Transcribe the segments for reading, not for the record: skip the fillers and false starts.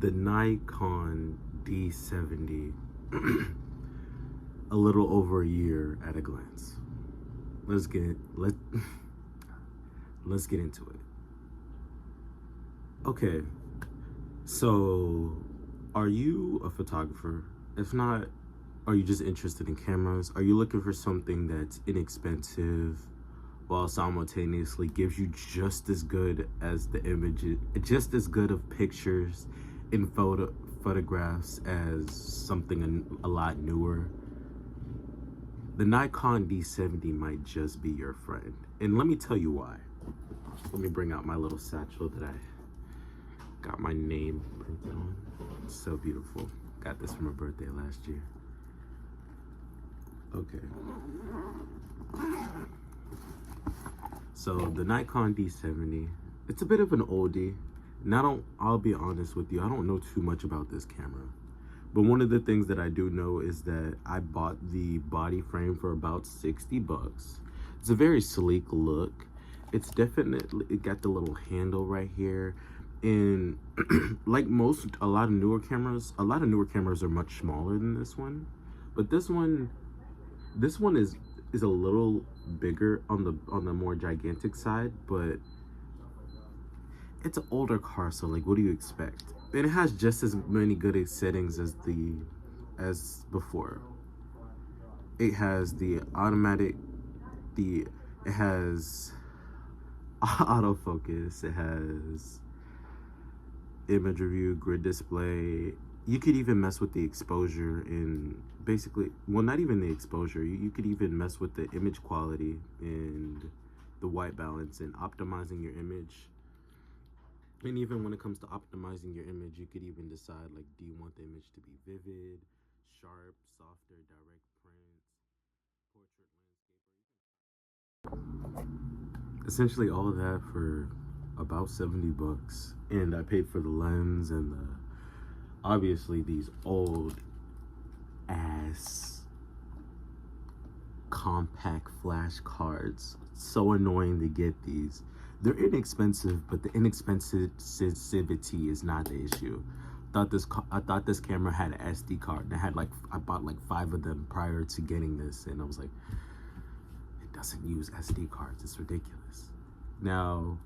the Nikon D70, a little over a year at a glance. Let's get into it. Okay, so are you a photographer? If not, are you just interested in cameras? Are you looking for something that's inexpensive while simultaneously gives you just as good as the images, just as good of pictures in photographs as something a lot newer? The Nikon D70 might just be your friend. And let me tell you why. Let me bring out my little satchel that I got my name printed on. It's so beautiful. Got this for my birthday last year. Okay. So the Nikon D70, it's a bit of an oldie. And I'll be honest with you, I don't know too much about this camera. But one of the things that I do know is that I bought the body frame for about 60 bucks. It's a very sleek look. It's definitely, it got the little handle right here. And like a lot of newer cameras are much smaller than this one. But this one is a little bigger on the more gigantic side, but it's an older car, so like what do you expect? And it has just as many good settings as before. It has the automatic, it has autofocus, it has image review, grid display. You could even mess with the exposure and basically, well, not even the exposure, you could even mess with the image quality and the white balance and optimizing your image. And even when it comes to optimizing your image, you could even decide, like, do you want the image to be vivid, sharp, softer, direct print, portrait, landscape, essentially all of that for about 70 bucks. And I paid for the lens and obviously these old ass compact flash cards. So annoying to get these. They're inexpensive, but the inexpensivity is not the issue. I thought this camera had an SD card, and I bought like 5 of them prior to getting this, and I was like, it doesn't use SD cards. It's ridiculous. Now,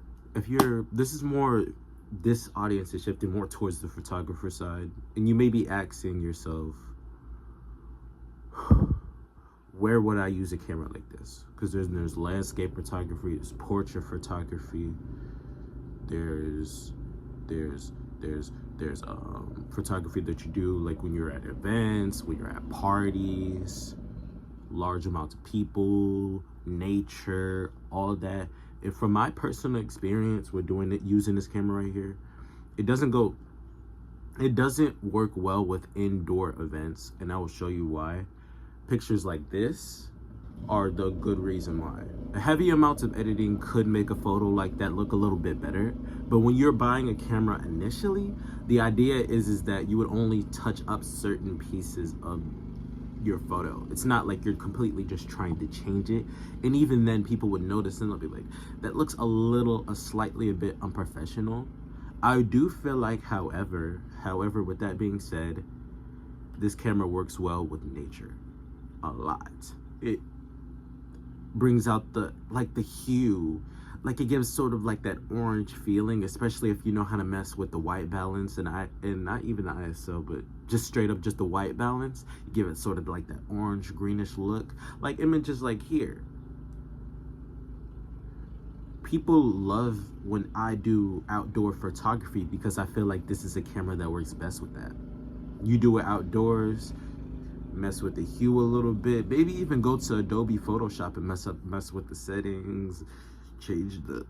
this audience is shifting more towards the photographer side, and you may be asking yourself, where would I use a camera like this? Because there's landscape photography, there's portrait photography, there's photography that you do like when you're at events, when you're at parties, large amounts of people, nature, all that. And from my personal experience with using this camera right here, it doesn't work well with indoor events, and I will show you why. Pictures like this are the good reason why. A heavy amounts of editing could make a photo like that look a little bit better, but when you're buying a camera initially, the idea is that you would only touch up certain pieces of your photo. It's not like you're completely just trying to change it, and even then people would notice and they'll be like, that looks a bit unprofessional. I do feel like, however, with that being said, this camera works well with nature a lot. It brings out the hue, like it gives sort of like that orange feeling, especially if you know how to mess with the white balance and not even the ISO, but just straight up just the white balance. You give it sort of like that orange greenish look, like images like here. People love when I do outdoor photography because I feel like this is a camera that works best with that. You do it outdoors, mess with the hue a little bit, maybe even go to Adobe Photoshop and mess with the settings, change the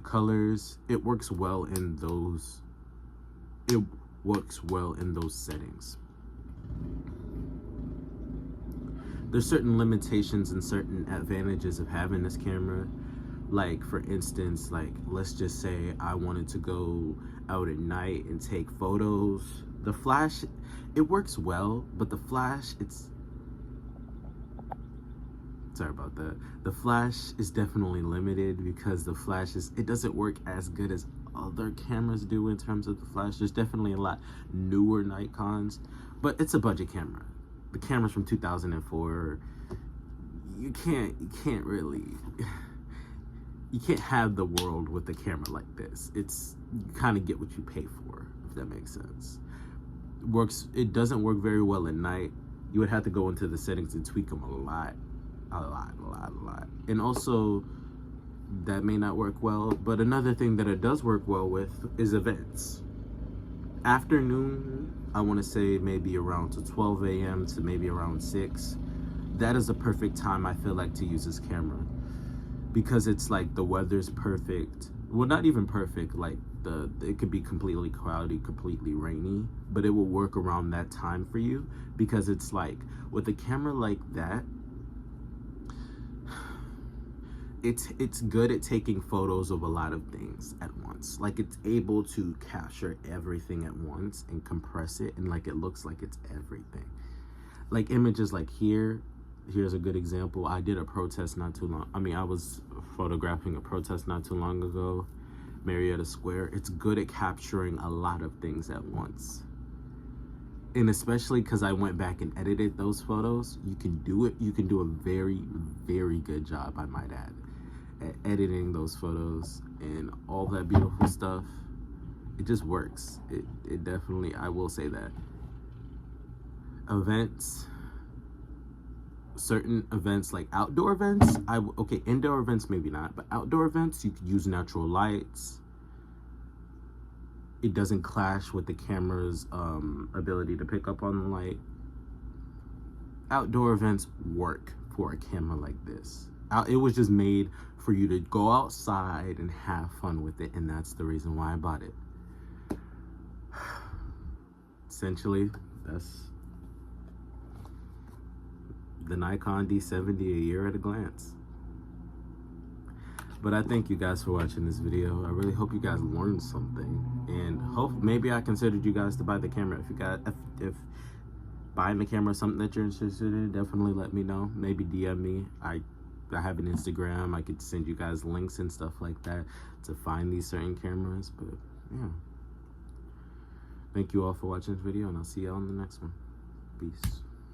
colors. It works well in those settings. There's certain limitations and certain advantages of having this camera. Like, for instance, like, let's just say I wanted to go out at night and take photos. The flash, it works well, but the flash, sorry about that. The flash is definitely limited because it doesn't work as good as other cameras do in terms of the flash. There's definitely a lot newer Nikons, but it's a budget camera. The camera's from 2004. You can't really, you can't have the world with a camera like this. It's, you kind of get what you pay for, if that makes sense. It doesn't work very well at night. You would have to go into the settings and tweak them a lot. And also, that may not work well, but another thing that it does work well with is events. Afternoon, I want to say maybe around to 12 a.m. to maybe around 6. That is the perfect time, I feel like, to use this camera, because it's like the weather's perfect. Well, not even perfect, like it could be completely cloudy, completely rainy, but it will work around that time for you, because it's like with a camera like that, it's good at taking photos of a lot of things at once. Like, it's able to capture everything at once and compress it, and like it looks like it's everything. Like images like here's a good example. I did a protest not too long. I was photographing a protest not too long ago, Marietta Square. It's good at capturing a lot of things at once. And especially because I went back and edited those photos, you can do it. You can do a very, very good job, I might add, at editing those photos and all that beautiful stuff. It just works. It definitely, I will say that. Events, certain events like outdoor events, okay, indoor events maybe not, but outdoor events, you could use natural lights. It doesn't clash with the camera's ability to pick up on the light. Outdoor events work for a camera like this. It was just made for you to go outside and have fun with it, and that's the reason why I bought it. Essentially, that's the Nikon D70 a year at a glance. But I thank you guys for watching this video. I really hope you guys learned something, and hope maybe I considered you guys to buy the camera. If buying the camera is something that you're interested in, definitely let me know. Maybe DM me. I have an Instagram. I could send you guys links and stuff like that to find these certain cameras. But yeah, thank you all for watching this video, and I'll see y'all in the next one. Peace.